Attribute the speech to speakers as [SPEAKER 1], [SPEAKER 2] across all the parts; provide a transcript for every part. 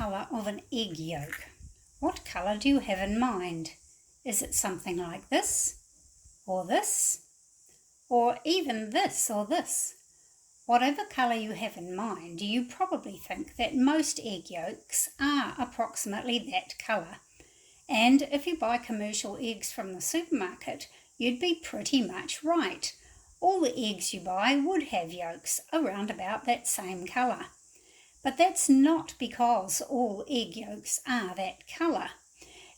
[SPEAKER 1] colour of an egg yolk? What colour do you have in mind? Is it something like this, or this, or even this or this? Whatever colour you have in mind, you probably think that most egg yolks are approximately that colour. And if you buy commercial eggs from the supermarket, you'd be pretty much right. All the eggs you buy would have yolks around about that same colour. But that's not because all egg yolks are that colour.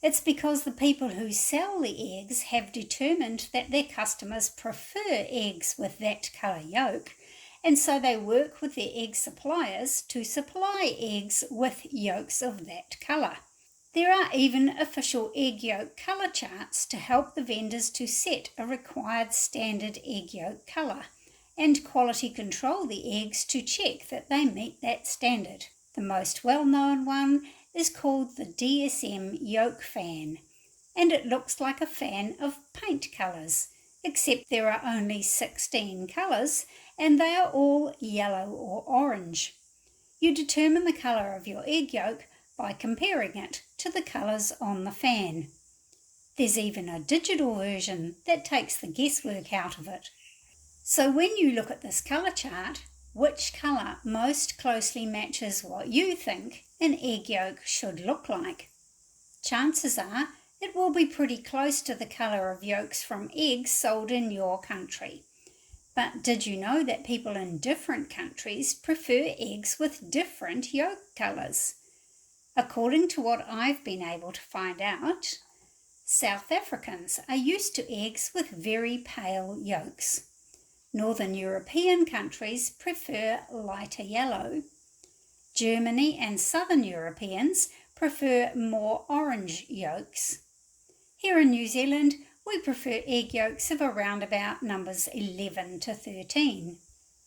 [SPEAKER 1] It's because the people who sell the eggs have determined that their customers prefer eggs with that colour yolk, and so they work with their egg suppliers to supply eggs with yolks of that colour. There are even official egg yolk colour charts to help the vendors to set a required standard egg yolk colour and quality control the eggs to check that they meet that standard. The most well-known one is called the DSM YolkFan, and it looks like a fan of paint colours, except there are only 16 colours and they are all yellow or orange. You determine the colour of your egg yolk by comparing it to the colours on the fan. There's even a digital version that takes the guesswork out of it. So when you look at this colour chart, which colour most closely matches what you think an egg yolk should look like? Chances are it will be pretty close to the colour of yolks from eggs sold in your country. But did you know that people in different countries prefer eggs with different yolk colours? According to what I've been able to find out, South Africans are used to eggs with very pale yolks. Northern European countries prefer lighter yellow. Germany and Southern Europeans prefer more orange yolks. Here in New Zealand, we prefer egg yolks of around about numbers 11 to 13.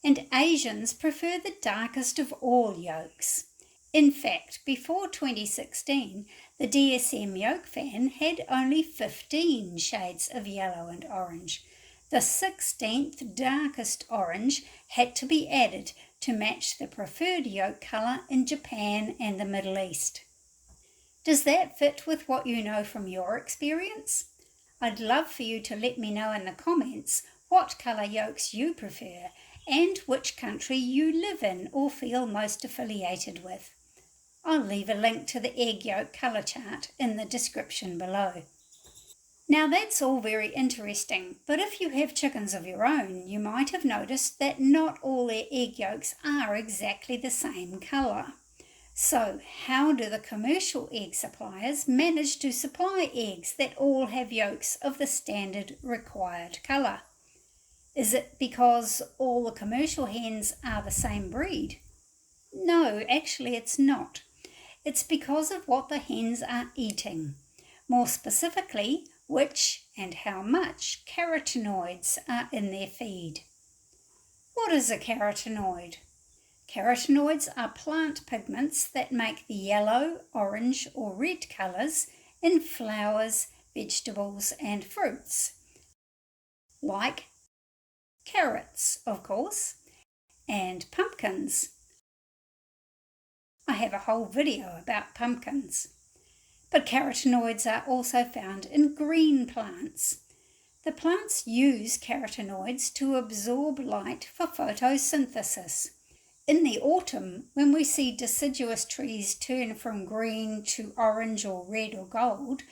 [SPEAKER 1] And Asians prefer the darkest of all yolks. In fact, before 2016, the DSM YolkFan had only 15 shades of yellow and orange. The 16th darkest orange had to be added to match the preferred yolk colour in Japan and the Middle East. Does that fit with what you know from your experience? I'd love for you to let me know in the comments what colour yolks you prefer and which country you live in or feel most affiliated with. I'll leave a link to the egg yolk colour chart in the description below. Now that's all very interesting, but if you have chickens of your own, you might have noticed that not all their egg yolks are exactly the same colour. So how do the commercial egg suppliers manage to supply eggs that all have yolks of the standard required colour? Is it because all the commercial hens are the same breed? No, actually it's not. It's because of what the hens are eating. More specifically, which and how much carotenoids are in their feed. What is a carotenoid? Carotenoids are plant pigments that make the yellow, orange or red colours in flowers, vegetables and fruits, like carrots, of course, and pumpkins. I have a whole video about pumpkins. But carotenoids are also found in green plants. The plants use carotenoids to absorb light for photosynthesis. In the autumn, when we see deciduous trees turn from green to orange or red or gold,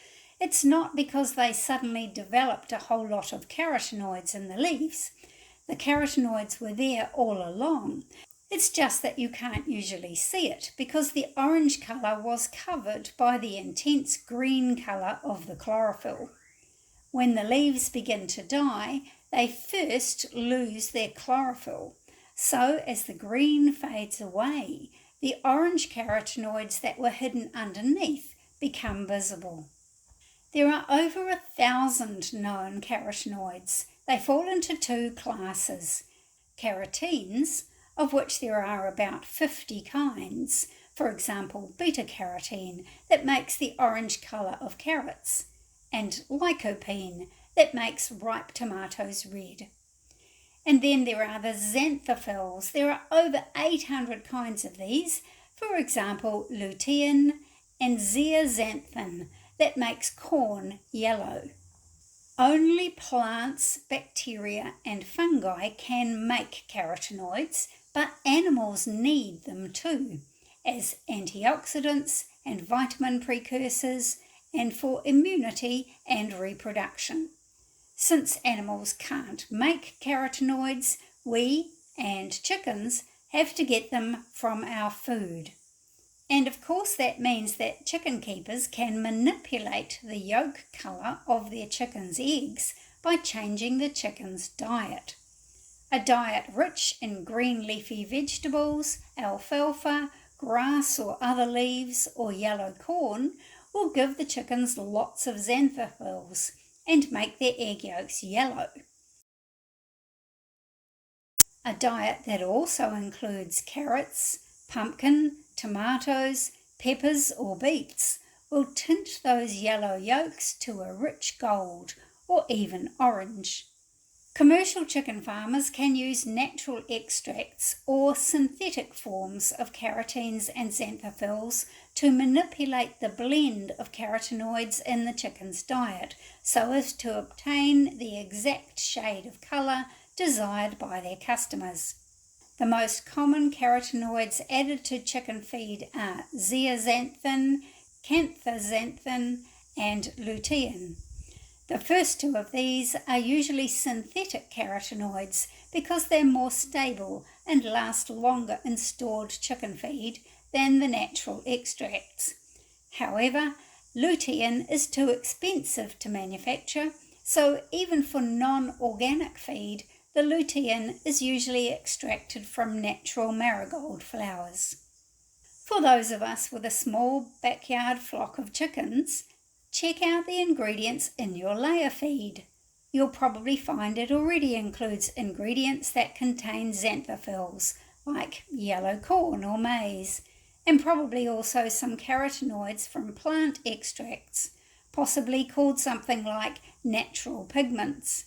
[SPEAKER 1] it's not because they suddenly developed a whole lot of carotenoids in the leaves. The carotenoids were there all along. It's just that you can't usually see it because the orange colour was covered by the intense green colour of the chlorophyll. When the leaves begin to die, they first lose their chlorophyll. So as the green fades away, the orange carotenoids that were hidden underneath become visible. There are over 1,000 known carotenoids. They fall into two classes: carotenes, of which there are about 50 kinds, for example beta-carotene that makes the orange colour of carrots, and lycopene that makes ripe tomatoes red. And then there are the xanthophylls. There are over 800 kinds of these, for example lutein and zeaxanthin, that makes corn yellow. Only plants, bacteria and fungi can make carotenoids, but animals need them too, as antioxidants and vitamin precursors, and for immunity and reproduction. Since animals can't make carotenoids, we and chickens have to get them from our food. And of course that means that chicken keepers can manipulate the yolk colour of their chickens' eggs by changing the chicken's diet. A diet rich in green leafy vegetables, alfalfa, grass or other leaves, or yellow corn will give the chickens lots of xanthophylls and make their egg yolks yellow. A diet that also includes carrots, pumpkin, tomatoes, peppers or beets will tint those yellow yolks to a rich gold or even orange. Commercial chicken farmers can use natural extracts or synthetic forms of carotenes and xanthophylls to manipulate the blend of carotenoids in the chicken's diet so as to obtain the exact shade of colour desired by their customers. The most common carotenoids added to chicken feed are zeaxanthin, canthaxanthin and lutein. The first two of these are usually synthetic carotenoids because they're more stable and last longer in stored chicken feed than the natural extracts. However, lutein is too expensive to manufacture, so even for non-organic feed, the lutein is usually extracted from natural marigold flowers. For those of us with a small backyard flock of chickens, check out the ingredients in your layer feed. You'll probably find it already includes ingredients that contain xanthophylls, like yellow corn or maize, and probably also some carotenoids from plant extracts, possibly called something like natural pigments.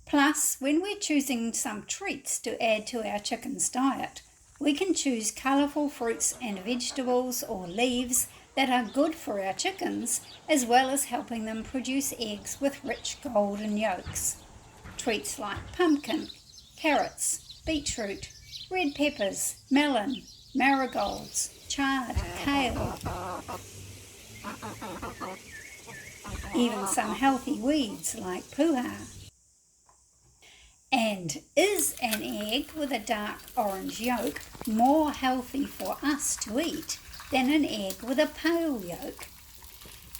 [SPEAKER 1] Plus, when we're choosing some treats to add to our chicken's diet, we can choose colourful fruits and vegetables or leaves that are good for our chickens, as well as helping them produce eggs with rich golden yolks. Treats like pumpkin, carrots, beetroot, red peppers, melon, marigolds, chard, kale, even some healthy weeds like puha. And is an egg with a dark orange yolk more healthy for us to eat than an egg with a pale yolk?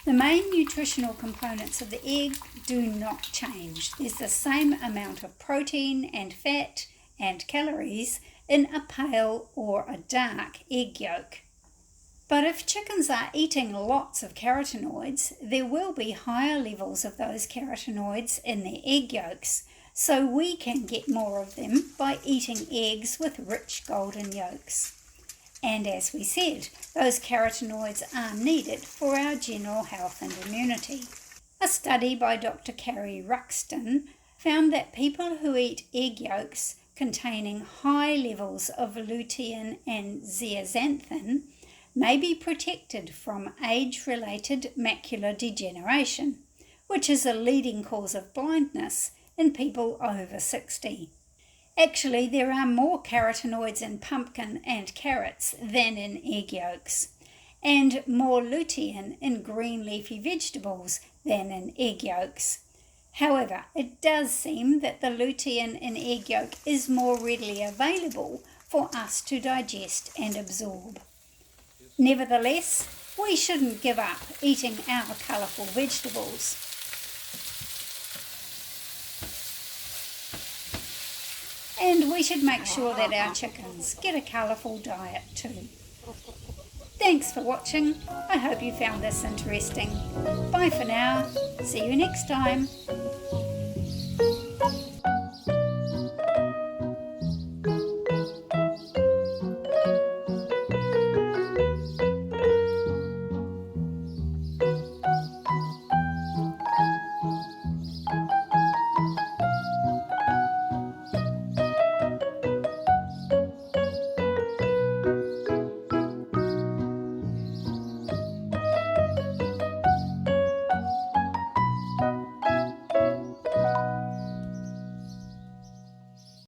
[SPEAKER 1] The main nutritional components of the egg do not change. There's the same amount of protein and fat and calories in a pale or a dark egg yolk. But if chickens are eating lots of carotenoids, there will be higher levels of those carotenoids in their egg yolks, so we can get more of them by eating eggs with rich golden yolks. And as we said, those carotenoids are needed for our general health and immunity. A study by Dr. Carrie Ruxton found that people who eat egg yolks containing high levels of lutein and zeaxanthin may be protected from age-related macular degeneration, which is a leading cause of blindness in people over 60. Actually, there are more carotenoids in pumpkin and carrots than in egg yolks, and more lutein in green leafy vegetables than in egg yolks. However, it does seem that the lutein in egg yolk is more readily available for us to digest and absorb. Nevertheless, we shouldn't give up eating our colourful vegetables. And we should make sure that our chickens get a colourful diet too. Thanks for watching. I hope you found this interesting. Bye for now. See you next time.